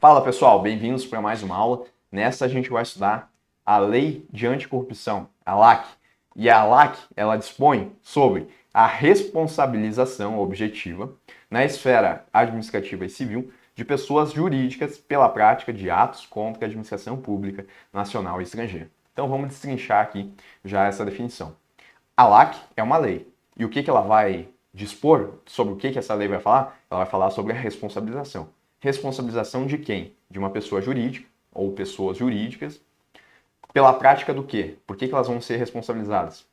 Fala pessoal, bem-vindos para mais uma aula. Nessa a gente vai estudar a Lei de Anticorrupção, a LAC. E a LAC, ela dispõe sobre a responsabilização objetiva na esfera administrativa e civil de pessoas jurídicas pela prática de atos contra a administração pública nacional e estrangeira. Então vamos destrinchar aqui já essa definição. A LAC é uma lei. E o que ela vai dispor? Sobre o que essa lei vai falar? Ela vai falar sobre a responsabilização. Responsabilização de quem? De uma pessoa jurídica ou pessoas jurídicas pela prática do quê? Por que elas vão ser responsabilizadas?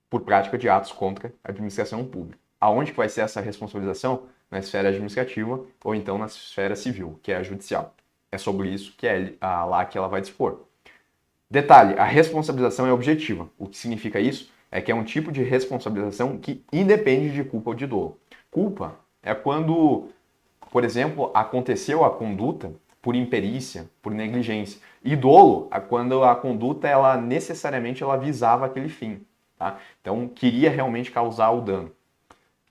Por prática de atos contra a administração pública. Aonde que vai ser essa responsabilização? Na esfera administrativa ou então na esfera civil, que é a judicial. É sobre isso que a LAC ela vai dispor. Detalhe, a responsabilização é objetiva. O que significa isso? É que é um tipo de responsabilização que independe de culpa ou de dolo. Culpa é quando, por exemplo, aconteceu a conduta por imperícia, por negligência. E dolo é quando a conduta ela necessariamente ela visava aquele fim. Tá? Então, queria realmente causar o dano.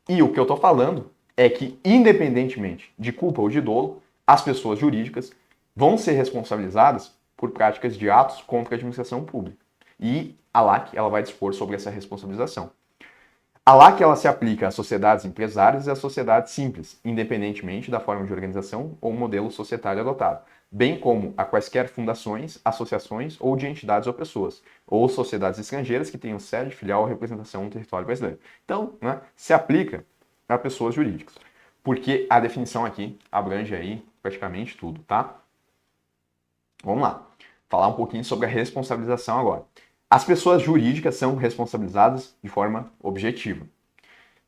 E o que eu estou falando é que, independentemente de culpa ou de dolo, as pessoas jurídicas vão ser responsabilizadas por práticas de atos contra a administração pública. E a LAC ela vai dispor sobre essa responsabilização. A LAC ela se aplica às sociedades empresárias e às sociedades simples, independentemente da forma de organização ou modelo societário adotado, bem como a quaisquer fundações, associações ou de entidades ou pessoas, ou sociedades estrangeiras que tenham sede, filial ou representação no território brasileiro. Então, se aplica a pessoas jurídicas, porque a definição aqui abrange aí praticamente tudo, tá? Vamos lá, falar um pouquinho sobre a responsabilização agora. As pessoas jurídicas são responsabilizadas de forma objetiva,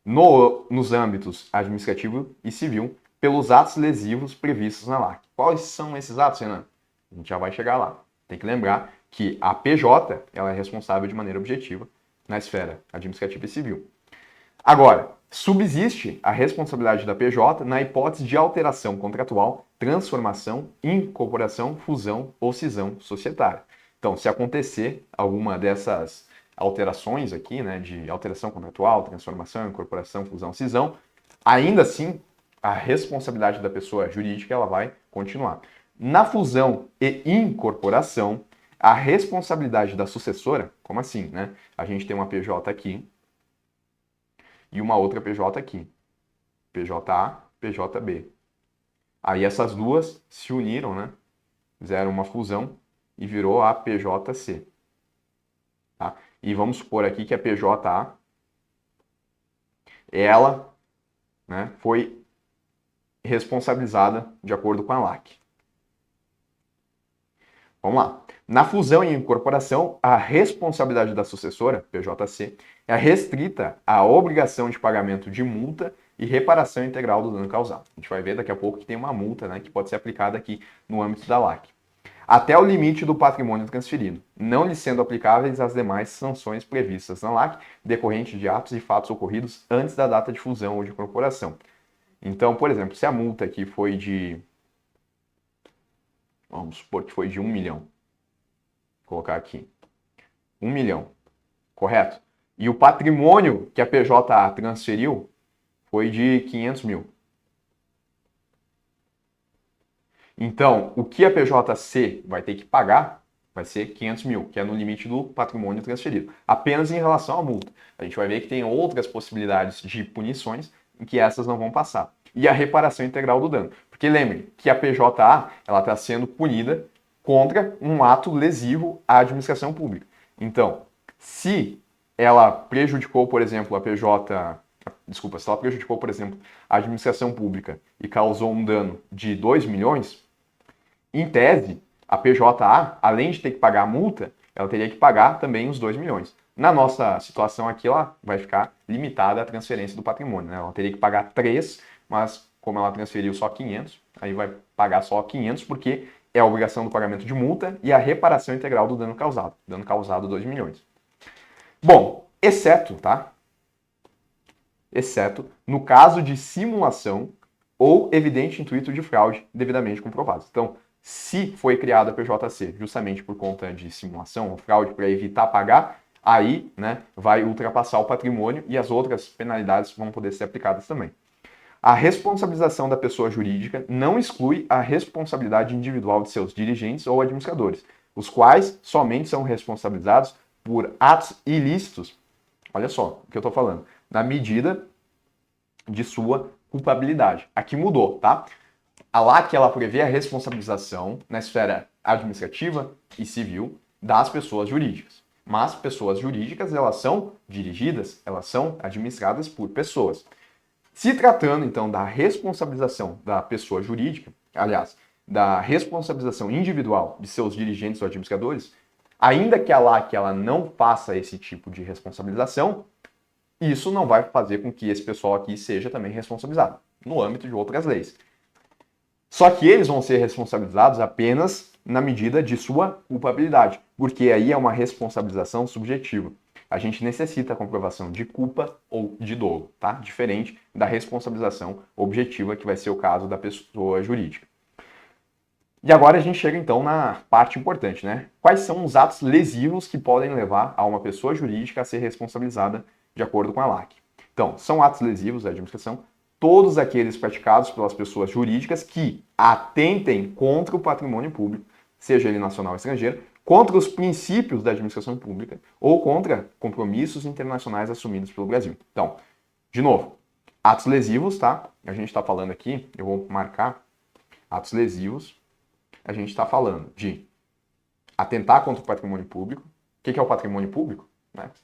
nos âmbitos administrativo e civil, pelos atos lesivos previstos na LAC. Quais são esses atos, Renan? A gente já vai chegar lá. Tem que lembrar que a PJ ela é responsável de maneira objetiva na esfera administrativa e civil. Agora, subsiste a responsabilidade da PJ na hipótese de alteração contratual, transformação, incorporação, fusão ou cisão societária. Então, se acontecer alguma dessas alterações aqui, de alteração contratual, transformação, incorporação, fusão, cisão, ainda assim, a responsabilidade da pessoa jurídica ela vai continuar. Na fusão e incorporação, a responsabilidade da sucessora, como assim, A gente tem uma PJ aqui, e uma outra PJ aqui. PJA, PJB. Aí essas duas se uniram, Fizeram uma fusão e virou a PJC. Tá? E vamos supor aqui que a PJA, ela foi responsabilizada de acordo com a LAC. Vamos lá. Na fusão e incorporação, a responsabilidade da sucessora, PJC, é restrita à obrigação de pagamento de multa e reparação integral do dano causado. A gente vai ver daqui a pouco que tem uma multa que pode ser aplicada aqui no âmbito da LAC. Até o limite do patrimônio transferido, não lhe sendo aplicáveis as demais sanções previstas na LAC, decorrente de atos e fatos ocorridos antes da data de fusão ou de incorporação. Então, por exemplo, se a multa aqui foi de... Vamos supor que foi de 1 milhão. Vou colocar aqui. 1 milhão. Correto? E o patrimônio que a PJA transferiu foi de 500 mil. Então, o que a PJC vai ter que pagar vai ser 500 mil, que é no limite do patrimônio transferido. Apenas em relação à multa. A gente vai ver que tem outras possibilidades de punições em que essas não vão passar. E a reparação integral do dano. Porque lembre que a PJA ela está sendo punida contra um ato lesivo à administração pública. Então, se ela prejudicou, por exemplo, se ela prejudicou, por exemplo, a administração pública e causou um dano de 2 milhões, em tese, a PJA, além de ter que pagar a multa, ela teria que pagar também os 2 milhões. Na nossa situação aqui, ela vai ficar limitada à transferência do patrimônio. Ela teria que pagar 3, mas como ela transferiu só 500, aí vai pagar só 500 porque é a obrigação do pagamento de multa e a reparação integral do dano causado. Dano causado 2 milhões. Bom, exceto no caso de simulação ou evidente intuito de fraude devidamente comprovados. Então, se foi criada a PJC justamente por conta de simulação ou fraude para evitar pagar, aí vai ultrapassar o patrimônio e as outras penalidades vão poder ser aplicadas também. A responsabilização da pessoa jurídica não exclui a responsabilidade individual de seus dirigentes ou administradores, os quais somente são responsabilizados por atos ilícitos. Olha só o que eu estou falando. Na medida de sua culpabilidade. Aqui mudou, tá? A LAC, ela prevê a responsabilização na esfera administrativa e civil das pessoas jurídicas. Mas pessoas jurídicas, elas são dirigidas, elas são administradas por pessoas. Se tratando, então, da responsabilização da pessoa jurídica, aliás, da responsabilização individual de seus dirigentes ou administradores, ainda que a LAC ela não faça esse tipo de responsabilização, isso não vai fazer com que esse pessoal aqui seja também responsabilizado, no âmbito de outras leis. Só que eles vão ser responsabilizados apenas na medida de sua culpabilidade, porque aí é uma responsabilização subjetiva. A gente necessita a comprovação de culpa ou de dolo, tá? Diferente da responsabilização objetiva, que vai ser o caso da pessoa jurídica. E agora a gente chega então na parte importante, né? Quais são os atos lesivos que podem levar a uma pessoa jurídica a ser responsabilizada de acordo com a LAC? Então, são atos lesivos da administração todos aqueles praticados pelas pessoas jurídicas que atentem contra o patrimônio público, seja ele nacional ou estrangeiro, contra os princípios da administração pública ou contra compromissos internacionais assumidos pelo Brasil. Então, de novo, atos lesivos, tá? A gente está falando aqui, eu vou marcar atos lesivos, a gente está falando de atentar contra o patrimônio público. O que é o patrimônio público?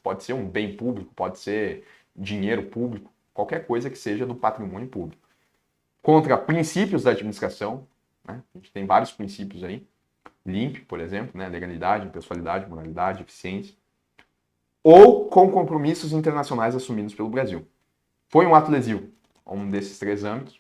Pode ser um bem público, pode ser dinheiro público, qualquer coisa que seja do patrimônio público. Contra princípios da administração, né? A gente tem vários princípios aí. LIMP, por exemplo, né? Legalidade, impessoalidade, moralidade, eficiência. Ou com compromissos internacionais assumidos pelo Brasil. Foi um ato lesivo. Um desses três âmbitos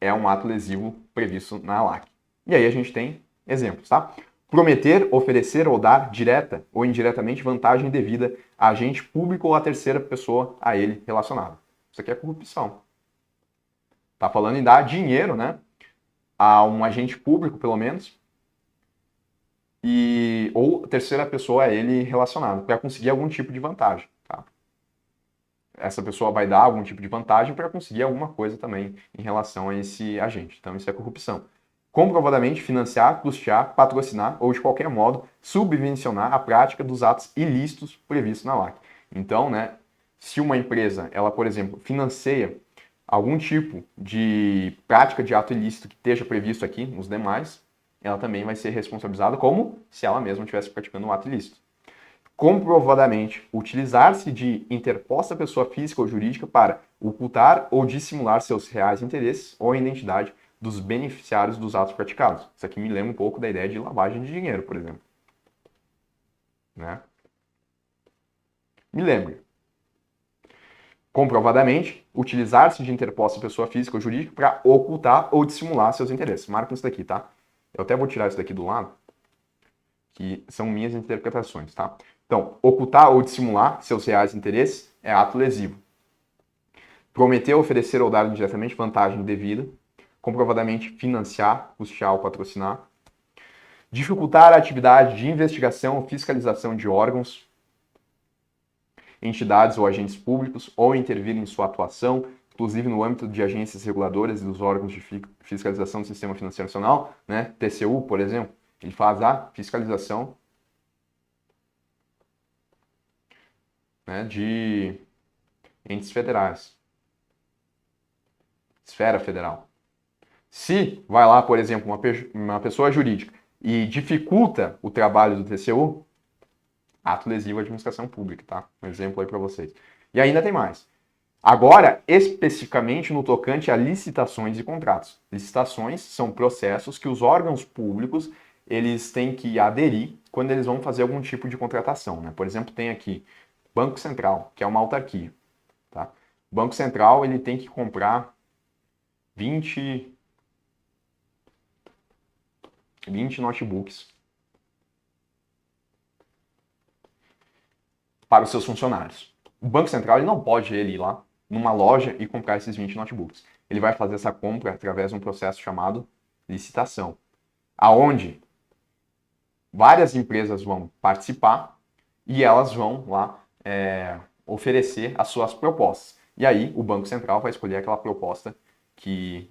é um ato lesivo previsto na LAC. E aí a gente tem exemplos, tá? Prometer, oferecer ou dar direta ou indiretamente vantagem devida a agente público ou a terceira pessoa a ele relacionada. Isso aqui é corrupção. Tá falando em dar dinheiro, né, a um agente público, pelo menos, ou terceira pessoa a ele relacionada, para conseguir algum tipo de vantagem. Tá? Essa pessoa vai dar algum tipo de vantagem para conseguir alguma coisa também em relação a esse agente. Então, isso é corrupção. Comprovadamente financiar, custear, patrocinar ou de qualquer modo subvencionar a prática dos atos ilícitos previstos na LAC. Então, né, se uma empresa, ela, por exemplo, financia algum tipo de prática de ato ilícito que esteja previsto aqui nos demais, ela também vai ser responsabilizada como se ela mesma estivesse praticando um ato ilícito. Comprovadamente utilizar-se de interposta pessoa física ou jurídica para ocultar ou dissimular seus reais interesses ou a identidade dos beneficiários dos atos praticados. Isso aqui me lembra um pouco da ideia de lavagem de dinheiro, por exemplo. Né? Me lembre. Comprovadamente, utilizar-se de interposta pessoa física ou jurídica para ocultar ou dissimular seus interesses. Marca isso daqui, tá? Eu até vou tirar isso daqui do lado, que são minhas interpretações, tá? Então, ocultar ou dissimular seus reais interesses é ato lesivo. Prometer, oferecer ou dar indiretamente vantagem devida. Comprovadamente financiar, custear ou patrocinar. Dificultar a atividade de investigação ou fiscalização de órgãos, entidades ou agentes públicos, ou intervir em sua atuação, inclusive no âmbito de agências reguladoras e dos órgãos de fiscalização do Sistema Financeiro Nacional, né? TCU, por exemplo, ele faz a fiscalização, né, de entes federais, esfera federal. Se vai lá, por exemplo, uma pessoa jurídica e dificulta o trabalho do TCU, ato lesivo à administração pública, tá? Um exemplo aí para vocês. E ainda tem mais. Agora, especificamente no tocante a licitações e contratos. Licitações são processos que os órgãos públicos eles têm que aderir quando eles vão fazer algum tipo de contratação, né? Por exemplo, tem aqui Banco Central, que é uma autarquia, tá? O Banco Central ele tem que comprar 20 notebooks para os seus funcionários. O Banco Central ele não pode ir lá numa loja e comprar esses 20 notebooks. Ele vai fazer essa compra através de um processo chamado licitação, aonde várias empresas vão participar e elas vão lá oferecer as suas propostas. E aí o Banco Central vai escolher aquela proposta que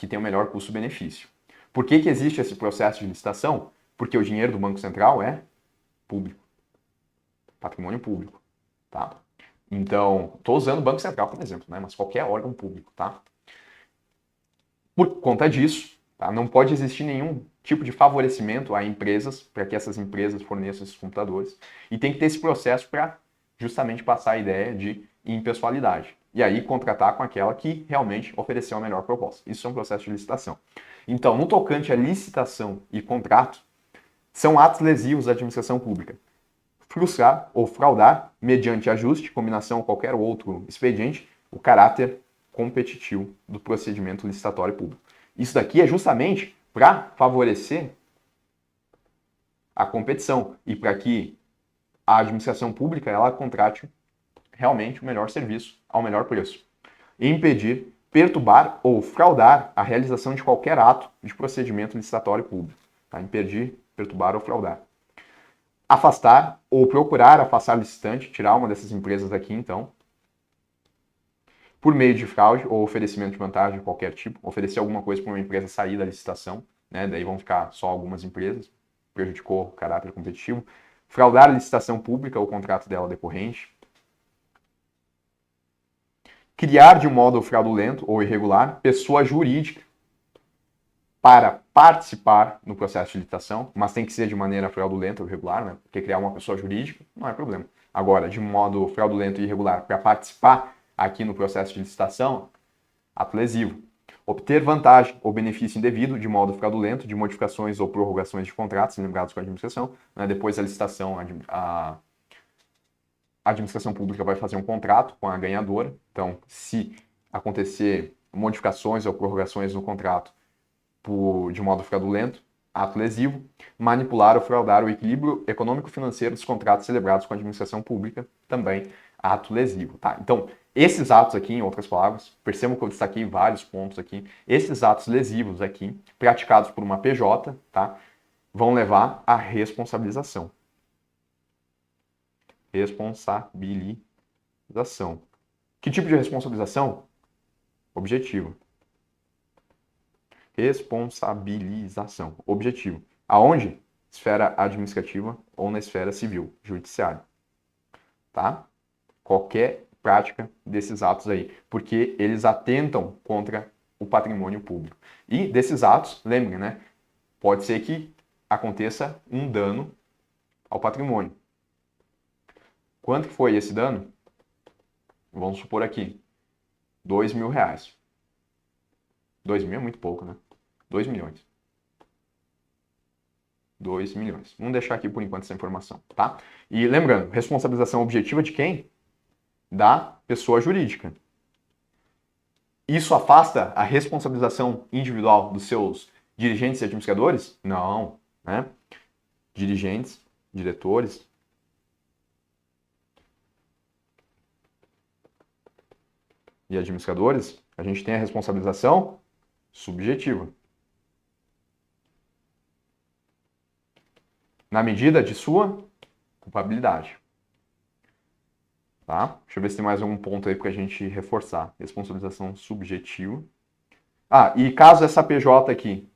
tem o melhor custo-benefício. Por que existe esse processo de licitação? Porque o dinheiro do Banco Central é público, patrimônio público, tá? Então, estou usando o Banco Central como exemplo, né? Mas qualquer órgão público, tá? Por conta disso, tá? Não pode existir nenhum tipo de favorecimento a empresas para que essas empresas forneçam esses computadores. E tem que ter esse processo para justamente passar a ideia de impessoalidade. E aí contratar com aquela que realmente ofereceu a melhor proposta. Isso é um processo de licitação. Então, no tocante à licitação e contrato, são atos lesivos da administração pública. Frustrar ou fraudar, mediante ajuste, combinação ou qualquer outro expediente, o caráter competitivo do procedimento licitatório público. Isso daqui é justamente para favorecer a competição e para que a administração pública ela contrate realmente o melhor serviço ao melhor preço. E impedir, perturbar ou fraudar a realização de qualquer ato de procedimento licitatório público. Tá? Impedir, perturbar ou fraudar. Afastar ou procurar afastar licitante, tirar uma dessas empresas aqui, então, por meio de fraude ou oferecimento de vantagem de qualquer tipo, oferecer alguma coisa para uma empresa sair da licitação, né? Daí vão ficar só algumas empresas, prejudicou o caráter competitivo. Fraudar a licitação pública ou o contrato dela decorrente. Criar de um modo fraudulento ou irregular pessoa jurídica para participar no processo de licitação, mas tem que ser de maneira fraudulenta ou irregular, né? Porque criar uma pessoa jurídica não é problema. Agora, de modo fraudulento e irregular para participar aqui no processo de licitação, ato lesivo. Obter vantagem ou benefício indevido de modo fraudulento de modificações ou prorrogações de contratos lembrados com a administração. Né? Depois da licitação, a administração pública vai fazer um contrato com a ganhadora. Então, se acontecer modificações ou prorrogações no contrato de modo fraudulento, ato lesivo, manipular ou fraudar o equilíbrio econômico-financeiro dos contratos celebrados com a administração pública, também ato lesivo. Tá? Então, esses atos aqui, em outras palavras, percebam que eu destaquei vários pontos aqui, esses atos lesivos aqui, praticados por uma PJ, tá, vão levar à responsabilização. Responsabilização. Que tipo de responsabilização? Objetiva. Responsabilização. Objetivo. Aonde? Esfera administrativa ou na esfera civil, judiciária. Tá? Qualquer prática desses atos aí, porque eles atentam contra o patrimônio público. E desses atos, lembrem, né? Pode ser que aconteça um dano ao patrimônio. Quanto que foi esse dano? Vamos supor aqui, R$2.000. 2 mil é muito pouco, né? 2 milhões. 2 milhões. Vamos deixar aqui por enquanto essa informação, tá? E lembrando, responsabilização objetiva de quem? Da pessoa jurídica. Isso afasta a responsabilização individual dos seus dirigentes e administradores? Não, né? Dirigentes, diretores. E administradores, a gente tem a responsabilização subjetiva. Na medida de sua culpabilidade. Tá? Deixa eu ver se tem mais algum ponto aí para a gente reforçar. Responsabilização subjetiva. Ah, e caso essa PJ aqui,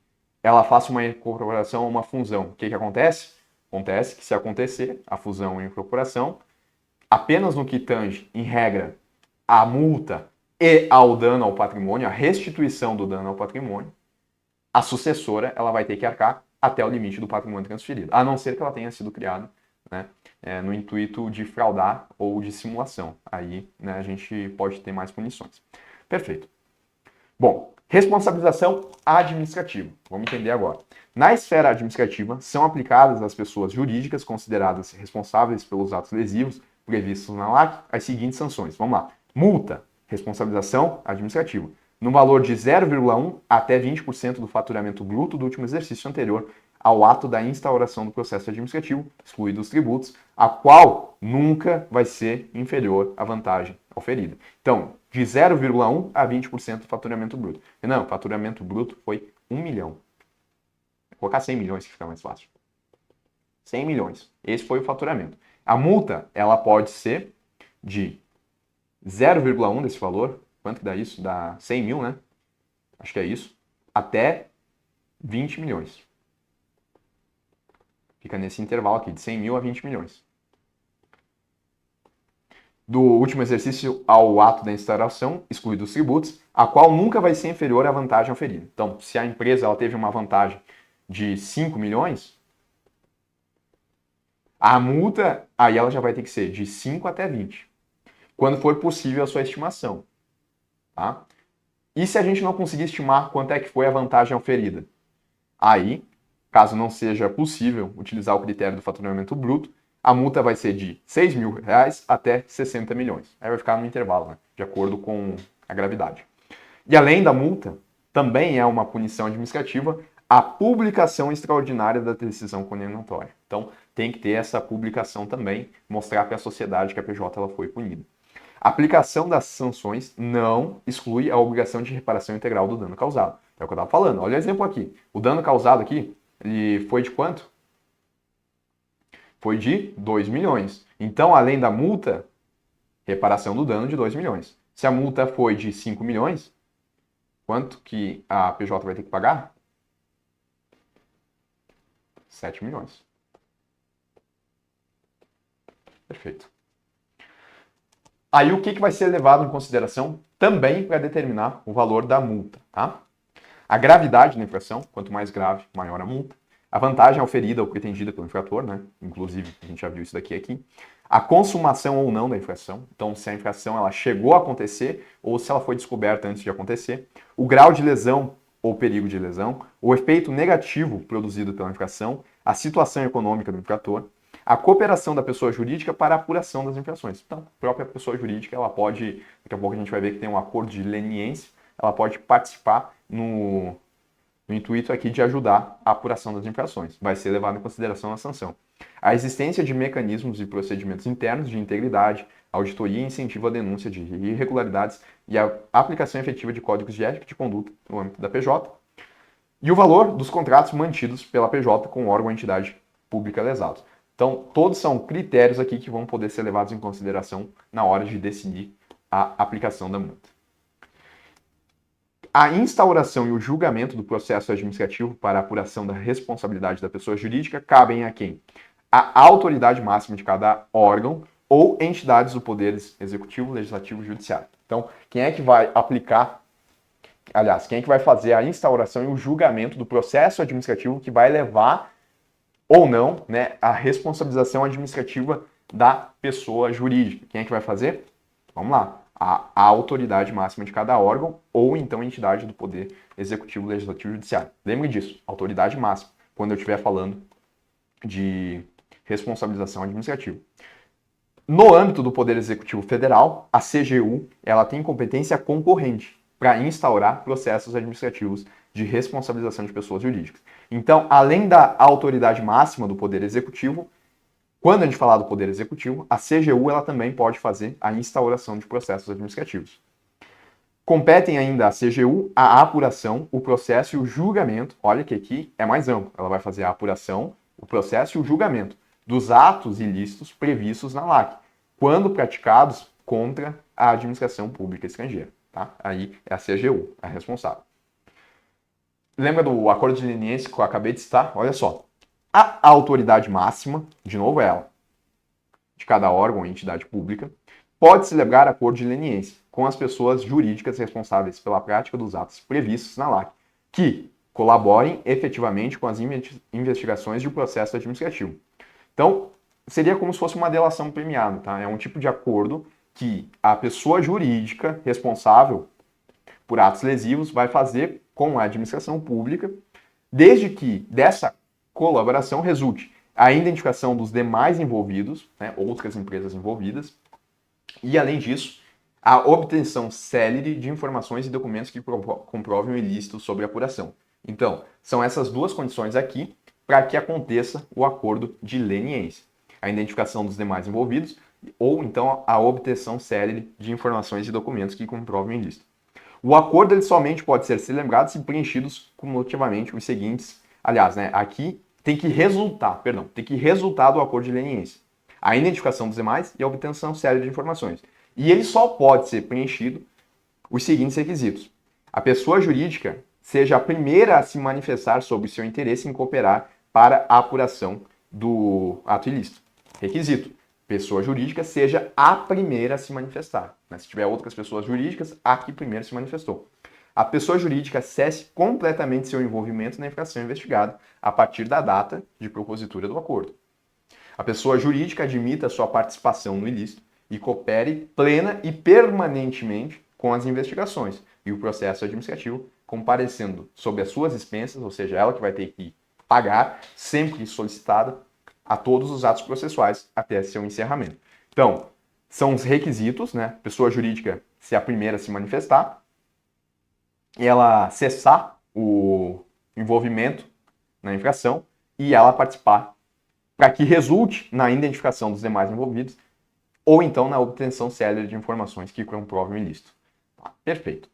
ela faça uma incorporação ou uma fusão, o que acontece? Acontece que se acontecer a fusão e a incorporação, apenas no que tange, em regra, a multa e ao dano ao patrimônio, a restituição do dano ao patrimônio, a sucessora ela vai ter que arcar até o limite do patrimônio transferido, a não ser que ela tenha sido criada, né, no intuito de fraudar ou de simulação. Aí, né, a gente pode ter mais punições. Perfeito. Bom, responsabilização administrativa. Vamos entender agora. Na esfera administrativa, são aplicadas às pessoas jurídicas consideradas responsáveis pelos atos lesivos previstos na LAC as seguintes sanções. Vamos lá. Multa, responsabilização administrativa, no valor de 0,1 até 20% do faturamento bruto do último exercício anterior ao ato da instauração do processo administrativo, excluídos os tributos, a qual nunca vai ser inferior à vantagem oferida. Então, de 0,1 a 20% do faturamento bruto. Não, o faturamento bruto foi 1 milhão. Vou colocar 100 milhões que fica mais fácil. 100 milhões. Esse foi o faturamento. A multa, ela pode ser de 0,1 desse valor, quanto que dá isso? Dá 100 mil, né? Acho que é isso. Até 20 milhões. Fica nesse intervalo aqui, de 100 mil a 20 milhões. Do último exercício ao ato da instauração, excluídos os tributos, a qual nunca vai ser inferior à vantagem oferida. Então, se a empresa ela teve uma vantagem de 5 milhões, a multa aí ela já vai ter que ser de 5 até 20, quando for possível a sua estimação. Tá? E se a gente não conseguir estimar quanto é que foi a vantagem oferida? Aí, caso não seja possível utilizar o critério do faturamento bruto, a multa vai ser de 6 mil reais até 60 milhões. Aí vai ficar no intervalo, né? De acordo com a gravidade. E além da multa, também é uma punição administrativa a publicação extraordinária da decisão condenatória. Então, tem que ter essa publicação também, mostrar para a sociedade que a PJ ela foi punida. A aplicação das sanções não exclui a obrigação de reparação integral do dano causado. É o que eu estava falando. Olha o exemplo aqui. O dano causado aqui, ele foi de quanto? Foi de 2 milhões. Então, além da multa, reparação do dano de 2 milhões. Se a multa foi de 5 milhões, quanto que a PJ vai ter que pagar? 7 milhões. Perfeito. Aí o que vai ser levado em consideração também para determinar o valor da multa, tá? A gravidade da infração, quanto mais grave, maior a multa. A vantagem oferida ou pretendida pelo infrator, né? Inclusive, a gente já viu isso daqui aqui. A consumação ou não da infração. Então, se a infração ela chegou a acontecer ou se ela foi descoberta antes de acontecer. O grau de lesão ou perigo de lesão. O efeito negativo produzido pela infração. A situação econômica do infrator. A cooperação da pessoa jurídica para a apuração das infrações. Então, a própria pessoa jurídica, ela pode, daqui a pouco a gente vai ver que tem um acordo de leniência, ela pode participar no intuito aqui de ajudar a apuração das infrações. Vai ser levado em consideração na sanção. A existência de mecanismos e procedimentos internos de integridade, auditoria e incentivo à denúncia de irregularidades e a aplicação efetiva de códigos de ética e de conduta no âmbito da PJ. E o valor dos contratos mantidos pela PJ com o órgão ou entidade pública lesado. Então, todos são critérios aqui que vão poder ser levados em consideração na hora de decidir a aplicação da multa. A instauração e o julgamento do processo administrativo para a apuração da responsabilidade da pessoa jurídica cabem a quem? A autoridade máxima de cada órgão ou entidades do Poder Executivo, Legislativo e Judiciário. Então, quem é que vai aplicar, aliás, quem é que vai fazer a instauração e o julgamento do processo administrativo que vai levar ou não, né, a responsabilização administrativa da pessoa jurídica? Quem é que vai fazer? Vamos lá. A autoridade máxima de cada órgão ou então entidade do Poder Executivo, Legislativo e Judiciário. Lembre disso, autoridade máxima, quando eu estiver falando de responsabilização administrativa. No âmbito do Poder Executivo Federal, a CGU ela tem competência concorrente para instaurar processos administrativos de responsabilização de pessoas jurídicas. Então, além da autoridade máxima do Poder Executivo, quando a gente falar do Poder Executivo, a CGU ela também pode fazer a instauração de processos administrativos. Competem ainda à CGU a apuração, o processo e o julgamento. Olha que aqui é mais amplo. Ela vai fazer a apuração, o processo e o julgamento dos atos ilícitos previstos na LAC, quando praticados contra a administração pública estrangeira. Tá? Aí é a CGU, a responsável. Lembra do acordo de leniência que eu acabei de citar? Olha só. A autoridade máxima, de novo ela, de cada órgão ou entidade pública, pode celebrar acordo de leniência com as pessoas jurídicas responsáveis pela prática dos atos previstos na LAC, que colaborem efetivamente com as investigações de processo administrativo. Então, seria como se fosse uma delação premiada, tá? É um tipo de acordo que a pessoa jurídica responsável por atos lesivos vai fazer com a administração pública, desde que dessa colaboração resulte a identificação dos demais envolvidos, né, outras empresas envolvidas, e, além disso, a obtenção célere de informações e documentos que comprovem o ilícito sobre a apuração. Então, são essas duas condições aqui para que aconteça o acordo de leniência. A identificação dos demais envolvidos ou, então, a obtenção célere de informações e documentos que comprovem o ilícito. O acordo ele somente pode ser celebrado se preenchidos cumulativamente os seguintes. Aliás, né, aqui tem que resultar do acordo de leniência: a identificação dos demais e a obtenção célere de informações. E ele só pode ser preenchido os seguintes requisitos. A pessoa jurídica seja a primeira a se manifestar sobre seu interesse em cooperar para a apuração do ato ilícito. Requisito. Pessoa jurídica seja a primeira a se manifestar. Se tiver outras pessoas jurídicas, a que primeiro se manifestou. A pessoa jurídica cesse completamente seu envolvimento na infração investigada a partir da data de propositura do acordo. A pessoa jurídica admita sua participação no ilícito e coopere plena e permanentemente com as investigações e o processo administrativo, comparecendo sob as suas expensas, ou seja, ela que vai ter que pagar, sempre solicitada, a todos os atos processuais até seu encerramento. Então, são os requisitos, né? Pessoa jurídica ser a primeira a se manifestar, e ela cessar o envolvimento na infração e ela participar para que resulte na identificação dos demais envolvidos ou então na obtenção célere de informações que comprovem o ilícito. Tá, perfeito.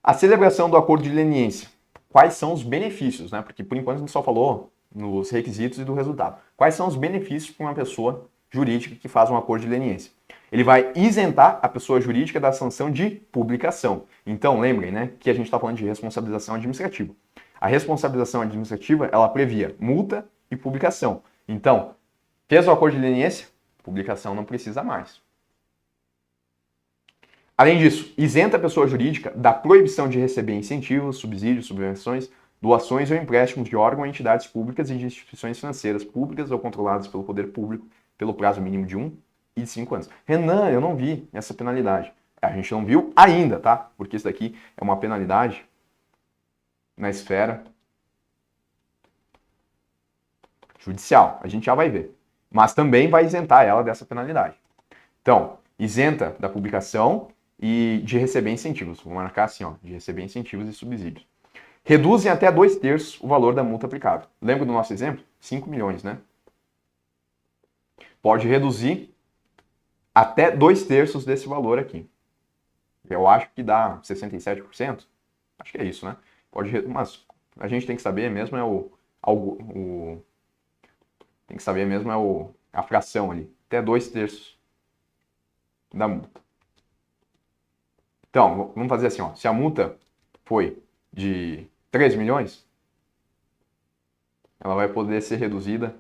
A celebração do acordo de leniência. Quais são os benefícios, né? Porque por enquanto a gente só falou nos requisitos e do resultado. Quais são os benefícios para uma pessoa jurídica que faz um acordo de leniência? Ele vai isentar a pessoa jurídica da sanção de publicação. Então, lembrem, né, que a gente está falando de responsabilização administrativa. A responsabilização administrativa, ela previa multa e publicação. Então, fez o acordo de leniência? Publicação não precisa mais. Além disso, isenta a pessoa jurídica da proibição de receber incentivos, subsídios, subvenções, doações ou empréstimos de órgãos, entidades públicas e de instituições financeiras públicas ou controladas pelo poder público pelo prazo mínimo de 1 e de 5 anos. Renan, eu não vi essa penalidade. A gente não viu ainda, tá? Porque isso daqui é uma penalidade na esfera judicial. A gente já vai ver. Mas também vai isentar ela dessa penalidade. Então, isenta da publicação e de receber incentivos. Vou marcar assim, ó, de receber incentivos e subsídios. Reduzem até 2/3 o valor da multa aplicável. Lembra do nosso exemplo? 5 milhões, né? Pode reduzir até 2/3 desse valor aqui. Eu acho que dá 67%. Acho que é isso, né? Mas a gente tem que saber mesmo tem que saber mesmo a fração ali. Até 2/3 da multa. Então, vamos fazer assim, ó. Se a multa foi de 3 milhões, ela vai poder ser reduzida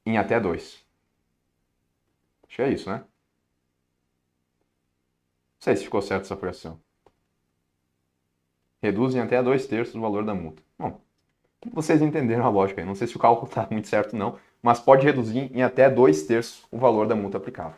em até 2. Acho que é isso, né? Não sei se ficou certo essa fração. Reduzem até 2/3 do valor da multa. Bom, vocês entenderam a lógica aí. Não sei se o cálculo está muito certo não, mas pode reduzir em até 2/3 o valor da multa aplicável.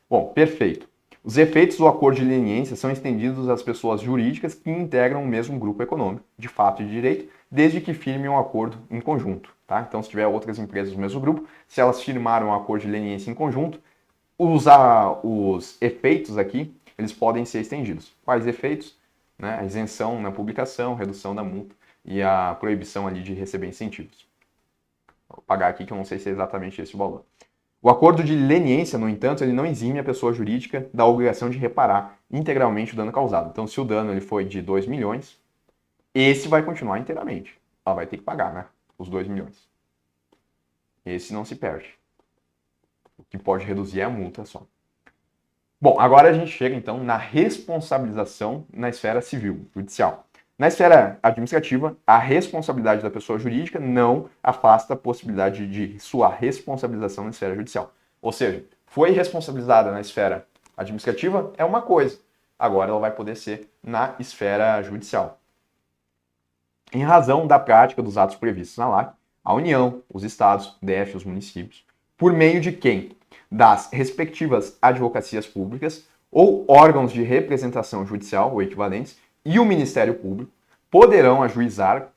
Bom, perfeito. Os efeitos do acordo de leniência são estendidos às pessoas jurídicas que integram o mesmo grupo econômico, de fato e de direito, desde que firmem um acordo em conjunto. Tá? Então, se tiver outras empresas do mesmo grupo, se elas firmaram um acordo de leniência em conjunto, os efeitos aqui, eles podem ser estendidos. Quais efeitos? Né? A isenção na publicação, redução da multa e a proibição ali de receber incentivos. Vou pagar aqui que eu não sei se é exatamente esse o valor. O acordo de leniência, no entanto, ele não exime a pessoa jurídica da obrigação de reparar integralmente o dano causado. Então, se o dano ele foi de 2 milhões, esse vai continuar inteiramente. Ela vai ter que pagar, né? Os 2 milhões. Esse não se perde. O que pode reduzir é a multa só. Bom, agora a gente chega então na responsabilização na esfera civil, judicial. Na esfera administrativa, a responsabilidade da pessoa jurídica não afasta a possibilidade de sua responsabilização na esfera judicial. Ou seja, foi responsabilizada na esfera administrativa é uma coisa, agora ela vai poder ser na esfera judicial. Em razão da prática dos atos previstos na LAC, a União, os estados, DF e os municípios, por meio de quem? Das respectivas advocacias públicas ou órgãos de representação judicial ou equivalentes e o Ministério Público poderão ajuizar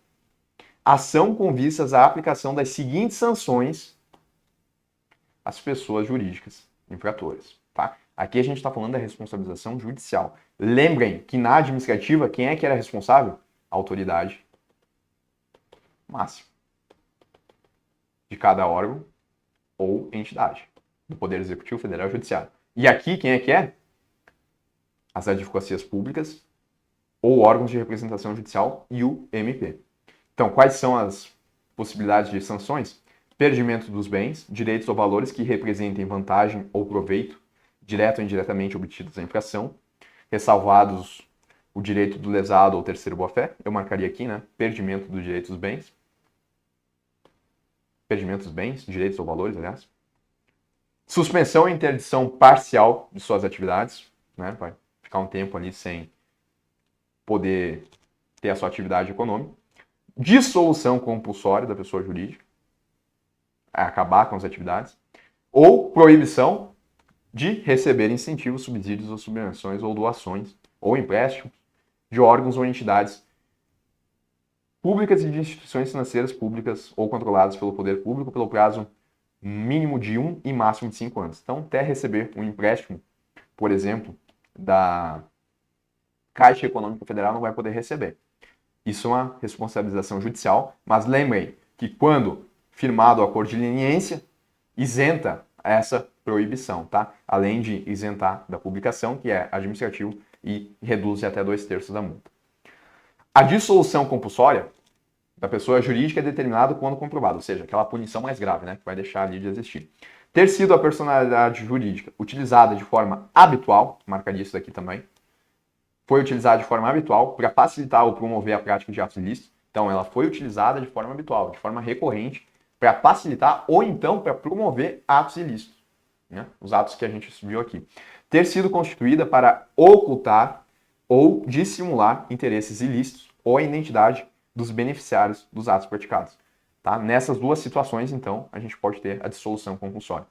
ação com vistas à aplicação das seguintes sanções às pessoas jurídicas infratoras. Tá? Aqui a gente está falando da responsabilização judicial. Lembrem que na administrativa, quem é que era responsável? A autoridade máxima de cada órgão ou entidade do Poder Executivo, Federal e Judiciário. E aqui, quem é que é? As advocacias públicas ou órgãos de representação judicial e o MP. Então, quais são as possibilidades de sanções? Perdimento dos bens, direitos ou valores que representem vantagem ou proveito, direto ou indiretamente obtidas na infração, ressalvados o direito do lesado ou terceiro boa-fé. Eu marcaria aqui, né? Perdimento do direito dos bens. Perdimento dos bens, direitos ou valores, aliás. Suspensão e interdição parcial de suas atividades, né? Vai ficar um tempo ali sem poder ter a sua atividade econômica. Dissolução compulsória da pessoa jurídica, acabar com as atividades. Ou proibição de receber incentivos, subsídios ou subvenções ou doações ou empréstimos de órgãos ou entidades públicas e de instituições financeiras públicas ou controladas pelo poder público pelo prazo mínimo de 1 e máximo de 5 anos. Então, até receber um empréstimo, por exemplo, da Caixa Econômica Federal não vai poder receber. Isso é uma responsabilização judicial, mas lembrem que quando firmado o acordo de leniência, isenta essa proibição, tá? Além de isentar da publicação, que é administrativo, e reduz até 2/3 da multa. A dissolução compulsória da pessoa jurídica é determinada quando comprovado, ou seja, aquela punição mais grave, né, que vai deixar ali de existir. Ter sido a personalidade jurídica utilizada de forma habitual, marcaria isso daqui também, foi utilizada de forma habitual para facilitar ou promover a prática de atos ilícitos. Então, ela foi utilizada de forma habitual, de forma recorrente, para facilitar ou então para promover atos ilícitos, né? Os atos que a gente viu aqui. Ter sido constituída para ocultar ou dissimular interesses ilícitos ou a identidade dos beneficiários dos atos praticados. Tá? Nessas duas situações, então, a gente pode ter a dissolução compulsória.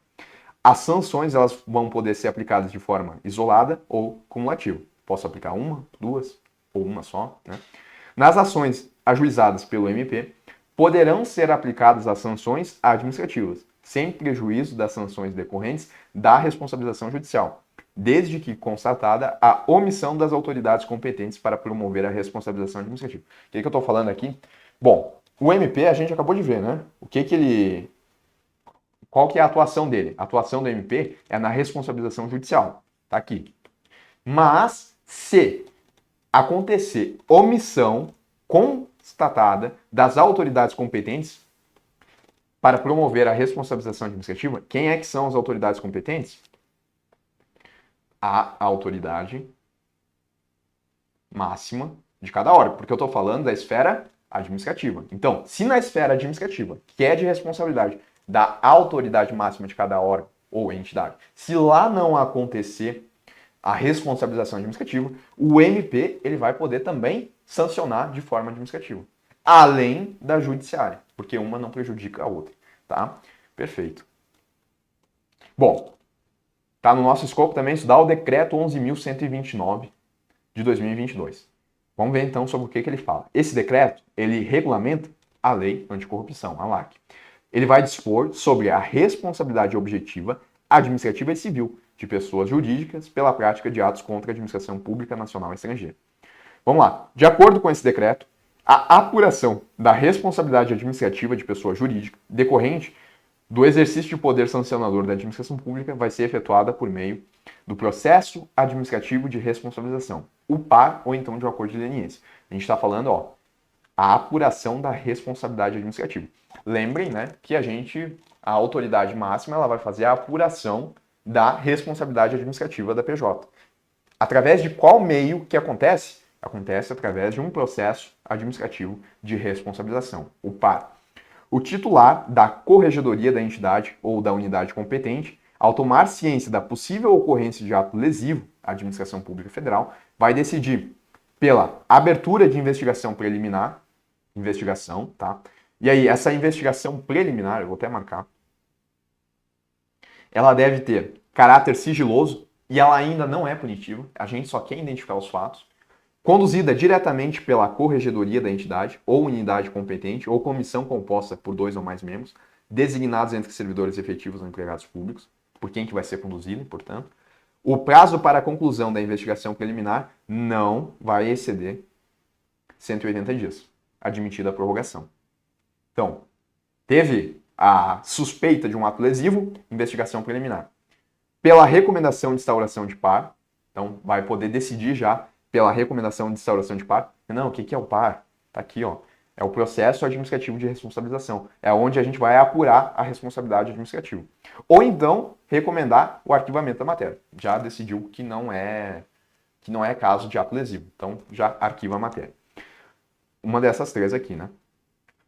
As sanções elas vão poder ser aplicadas de forma isolada ou cumulativa. Posso aplicar uma, duas ou uma só, né? Nas ações ajuizadas pelo MP, poderão ser aplicadas as sanções administrativas, sem prejuízo das sanções decorrentes da responsabilização judicial, desde que constatada a omissão das autoridades competentes para promover a responsabilização administrativa. O que eu estou falando aqui? Bom, o MP a gente acabou de ver, né? Qual que é a atuação dele? A atuação do MP é na responsabilização judicial. Tá aqui. Mas, se acontecer omissão constatada das autoridades competentes para promover a responsabilização administrativa, quem é que são as autoridades competentes? A autoridade máxima de cada órgão, porque eu estou falando da esfera administrativa. Então, se na esfera administrativa, que é de responsabilidade da autoridade máxima de cada órgão ou entidade, se lá não acontecer a responsabilização administrativa, o MP ele vai poder também sancionar de forma administrativa, além da judiciária, porque uma não prejudica a outra, tá? Perfeito. Bom, tá no nosso escopo também estudar o decreto 11.129 de 2022. Vamos ver então sobre o que ele fala. Esse decreto, ele regulamenta a lei anticorrupção, a LAC. Ele vai dispor sobre a responsabilidade objetiva, administrativa e civil de pessoas jurídicas pela prática de atos contra a administração pública nacional e estrangeira. Vamos lá. De acordo com esse decreto, a apuração da responsabilidade administrativa de pessoa jurídica decorrente do exercício de poder sancionador da administração pública vai ser efetuada por meio do processo administrativo de responsabilização, o PAR ou então de um acordo de leniência. A gente está falando, a apuração da responsabilidade administrativa. Lembrem, né, que a autoridade máxima, ela vai fazer a apuração da responsabilidade administrativa da PJ. Através de qual meio que acontece? Acontece através de um processo administrativo de responsabilização, o PAR. O titular da corregedoria da entidade ou da unidade competente, ao tomar ciência da possível ocorrência de ato lesivo à administração pública federal, vai decidir pela abertura de investigação preliminar, tá? E aí, essa investigação preliminar, eu vou até marcar, ela deve ter caráter sigiloso e ela ainda não é punitiva, a gente só quer identificar os fatos, conduzida diretamente pela corregedoria da entidade ou unidade competente ou comissão composta por 2 ou mais membros, designados entre servidores efetivos ou empregados públicos, por quem que vai ser conduzida, portanto. O prazo para a conclusão da investigação preliminar não vai exceder 180 dias, admitida a prorrogação. Então, teve a suspeita de um ato lesivo, investigação preliminar. Pela recomendação de instauração de par, então vai poder decidir já pela recomendação de instauração de par. Não, o que é o par? Tá aqui, É o processo administrativo de responsabilização. É onde a gente vai apurar a responsabilidade administrativa. Ou então, recomendar o arquivamento da matéria. Já decidiu que não é caso de ato lesivo. Então, já arquiva a matéria. Uma dessas três aqui, né?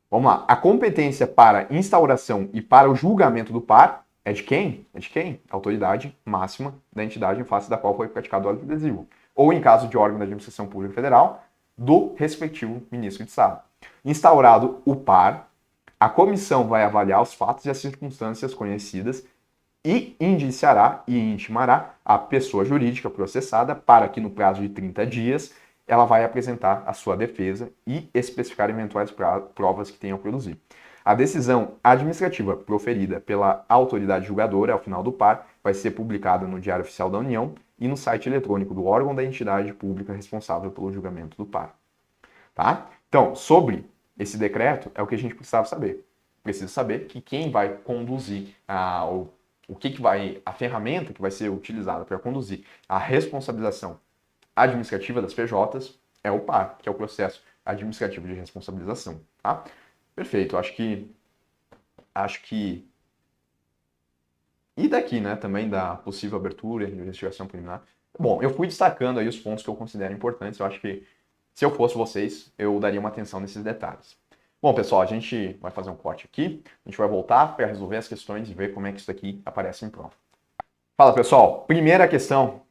Vamos lá. A competência para instauração e para o julgamento do par é de quem? É de quem? A autoridade máxima da entidade em face da qual foi praticado o ato lesivo. Ou, em caso de órgão da administração pública federal, do respectivo ministro de Estado. Instaurado o par, a comissão vai avaliar os fatos e as circunstâncias conhecidas e indiciará e intimará a pessoa jurídica processada para que, no prazo de 30 dias, ela vai apresentar a sua defesa e especificar eventuais provas que tenham a produzir. A decisão administrativa proferida pela autoridade julgadora ao final do par vai ser publicada no Diário Oficial da União e no site eletrônico do órgão da entidade pública responsável pelo julgamento do par. Tá? Então, sobre esse decreto, é o que a gente precisava saber. Precisa saber que quem vai conduzir a ferramenta que vai ser utilizada para conduzir a responsabilização administrativa das PJs é o PAR, que é o processo administrativo de responsabilização, tá? Perfeito, acho que e daqui, né, também da possível abertura de investigação preliminar. Bom, eu fui destacando aí os pontos que eu considero importantes, eu acho que se eu fosse vocês, eu daria uma atenção nesses detalhes. Bom, pessoal, a gente vai fazer um corte aqui, a gente vai voltar para resolver as questões e ver como é que isso aqui aparece em prova. Fala, pessoal, primeira questão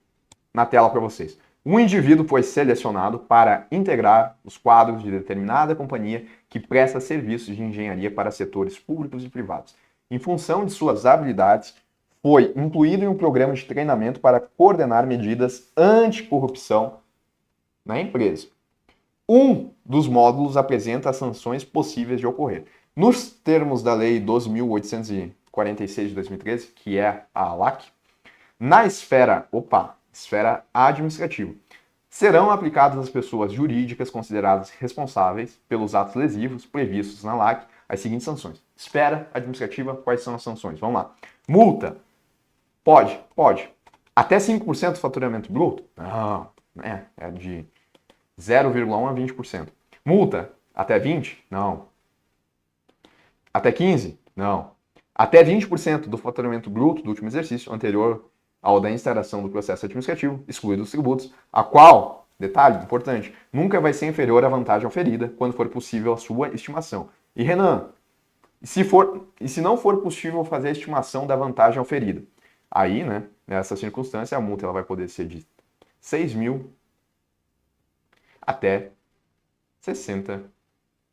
na tela para vocês. Um indivíduo foi selecionado para integrar os quadros de determinada companhia que presta serviços de engenharia para setores públicos e privados. Em função de suas habilidades, foi incluído em um programa de treinamento para coordenar medidas anticorrupção na empresa. Um dos módulos apresenta as sanções possíveis de ocorrer. Nos termos da Lei 12.846 de 2013, que é a ALAC, na esfera administrativa, serão aplicadas às pessoas jurídicas consideradas responsáveis pelos atos lesivos previstos na LAC as seguintes sanções. Esfera administrativa, quais são as sanções? Vamos lá. Multa. Pode. Até 5% do faturamento bruto? Não. É de 0,1 a 20%. Multa. Até 20%? Não. Até 15%? Não. Até 20% do faturamento bruto do último exercício anterior ao da instauração do processo administrativo, excluídos os tributos, a qual, detalhe importante, nunca vai ser inferior à vantagem oferida quando for possível a sua estimação. E Renan, e se não for possível fazer a estimação da vantagem oferida? Aí, né, nessa circunstância, a multa ela vai poder ser de 6 mil até 60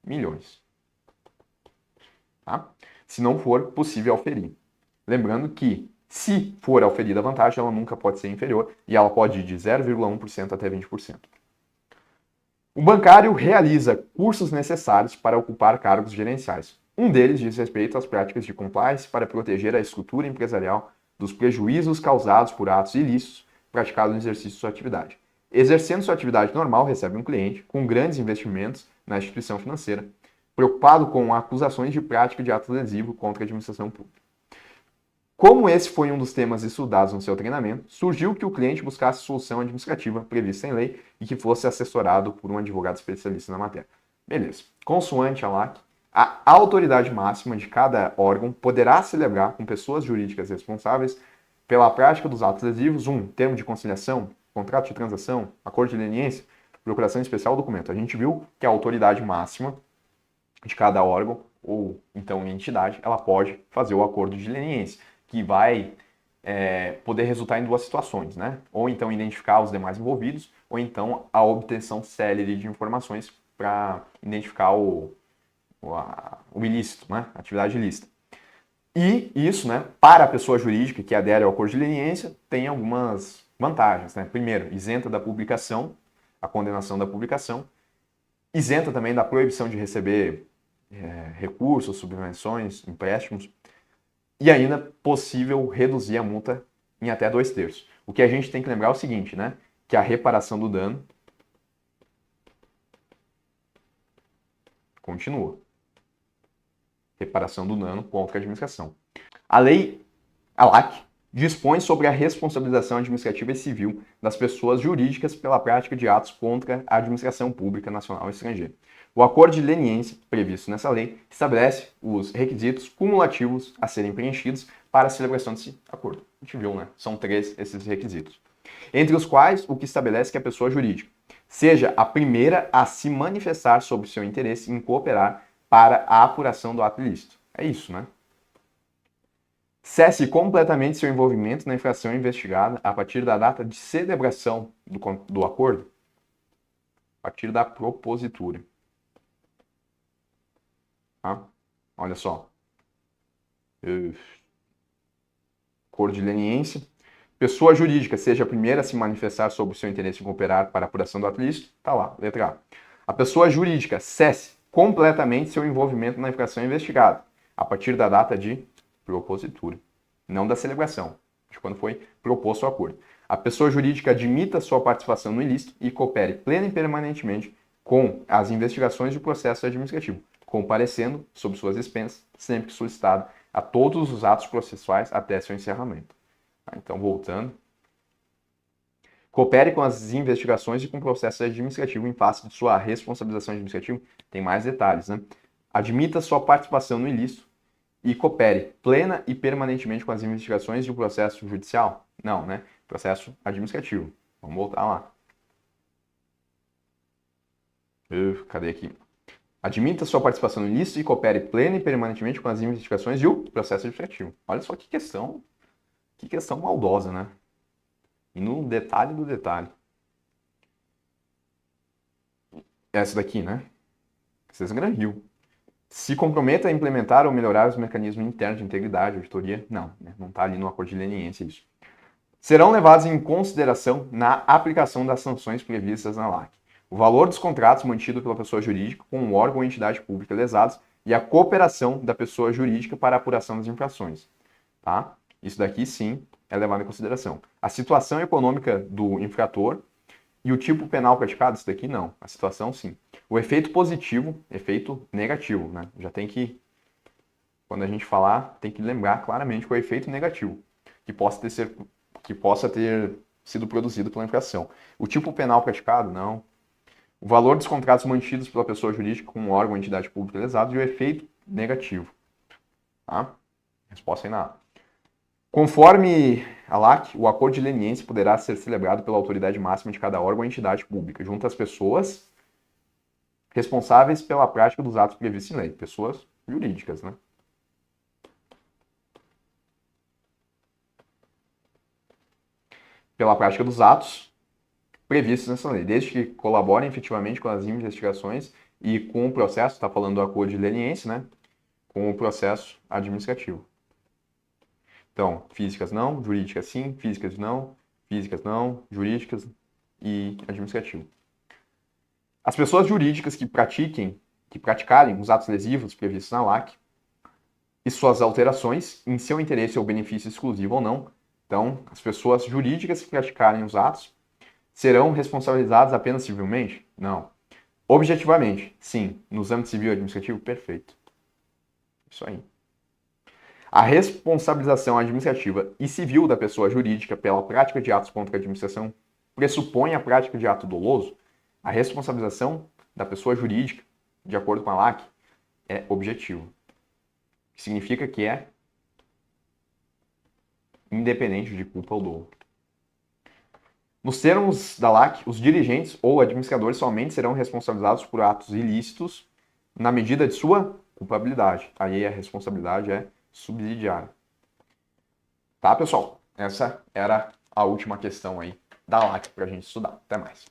milhões. Tá? Se não for possível auferir. Lembrando que, se for auferida a vantagem, ela nunca pode ser inferior e ela pode ir de 0,1% até 20%. O bancário realiza cursos necessários para ocupar cargos gerenciais. Um deles diz respeito às práticas de compliance para proteger a estrutura empresarial dos prejuízos causados por atos ilícitos praticados no exercício de sua atividade. Exercendo sua atividade normal, recebe um cliente com grandes investimentos na instituição financeira, preocupado com acusações de prática de ato lesivo contra a administração pública. Como esse foi um dos temas estudados no seu treinamento, surgiu que o cliente buscasse solução administrativa prevista em lei e que fosse assessorado por um advogado especialista na matéria. Beleza. Consoante a LAC, a autoridade máxima de cada órgão poderá celebrar com pessoas jurídicas responsáveis pela prática dos atos lesivos termo de conciliação, contrato de transação, acordo de leniência, procuração especial ou documento. A gente viu que a autoridade máxima de cada órgão ou então entidade, ela pode fazer o acordo de leniência, que vai poder resultar em duas situações, né? Ou então identificar os demais envolvidos, ou então a obtenção célere de informações para identificar o ilícito, né? A atividade ilícita. E isso, né, para a pessoa jurídica que adere ao acordo de leniência, tem algumas vantagens, né? Primeiro, isenta da publicação, a condenação da publicação, isenta também da proibição de receber recursos, subvenções, empréstimos, e ainda possível reduzir a multa em até 2/3. O que a gente tem que lembrar é o seguinte, né? Que a reparação do dano continua. Reparação do dano contra a administração. A LAC dispõe sobre a responsabilização administrativa e civil das pessoas jurídicas pela prática de atos contra a administração pública nacional e estrangeira. O acordo de leniência previsto nessa lei estabelece os requisitos cumulativos a serem preenchidos para a celebração desse acordo. A gente viu, né? São 3 esses requisitos. Entre os quais, o que estabelece que a pessoa jurídica seja a primeira a se manifestar sobre o seu interesse em cooperar para a apuração do ato ilícito. É isso, né? Cesse completamente seu envolvimento na infração investigada a partir da data de celebração do acordo, a partir da propositura. Tá? Olha só. Acordo de leniência. Pessoa jurídica seja a primeira a se manifestar sobre o seu interesse em cooperar para a apuração do ato ilícito. Tá lá, letra A. A pessoa jurídica cesse completamente seu envolvimento na infração investigada a partir da data de propositura, não da celebração, de quando foi proposto o acordo. A pessoa jurídica admita sua participação no ilícito e coopere plena e permanentemente com as investigações do processo administrativo, comparecendo sob suas expensas, sempre que solicitado, a todos os atos processuais até seu encerramento. Então, voltando. Coopere com as investigações e com o processo administrativo em face de sua responsabilização administrativa. Tem mais detalhes, né? Admita sua participação no ilícito e coopere plena e permanentemente com as investigações de um processo judicial? Não, né? Processo administrativo. Vamos voltar lá. Cadê aqui? Admita sua participação no ilícito e coopere plena e permanentemente com as investigações de um processo administrativo. Olha só que questão maldosa, né? E no detalhe do detalhe. Essa daqui, né? César Hill. Se comprometa a implementar ou melhorar os mecanismos internos de integridade, auditoria. Não, né? Não está ali no acordo de leniência isso. Serão levados em consideração na aplicação das sanções previstas na LAC. O valor dos contratos mantido pela pessoa jurídica com o órgão ou entidade pública lesados e a cooperação da pessoa jurídica para a apuração das infrações. Tá? Isso daqui, sim, é levado em consideração. A situação econômica do infrator e o tipo penal praticado, isso daqui não. A situação, sim. O efeito positivo, efeito negativo, né? Já tem que, quando a gente falar, tem que lembrar claramente que o efeito negativo que possa ter sido produzido pela infração. O tipo penal praticado, não. O valor dos contratos mantidos pela pessoa jurídica com um órgão ou entidade pública lesado e o efeito negativo. Tá? Resposta aí na A. Conforme a LAC, o acordo de leniência poderá ser celebrado pela autoridade máxima de cada órgão ou entidade pública, junto às pessoas responsáveis pela prática dos atos previstos em lei. Pessoas jurídicas, né? Pela prática dos atos previstos nessa lei, desde que colaborem efetivamente com as investigações e com o processo, está falando do acordo de leniência, né? Com o processo administrativo. Então, físicas não, jurídicas sim, físicas não, jurídicas e administrativo. As pessoas jurídicas que praticarem os atos lesivos previstos na LAC e suas alterações em seu interesse ou benefício exclusivo ou não. Então, as pessoas jurídicas que praticarem os atos serão responsabilizadas apenas civilmente? Não. Objetivamente, sim. Nos âmbitos civil e administrativo? Perfeito. Isso aí. A responsabilização administrativa e civil da pessoa jurídica pela prática de atos contra a administração pressupõe a prática de ato doloso. A responsabilização da pessoa jurídica, de acordo com a LAC, é objetivo. Que significa que é independente de culpa ou dolo. Nos termos da LAC, os dirigentes ou administradores somente serão responsabilizados por atos ilícitos na medida de sua culpabilidade. Aí a responsabilidade é subsidiária. Tá, pessoal? Essa era a última questão aí da LAC para a gente estudar. Até mais.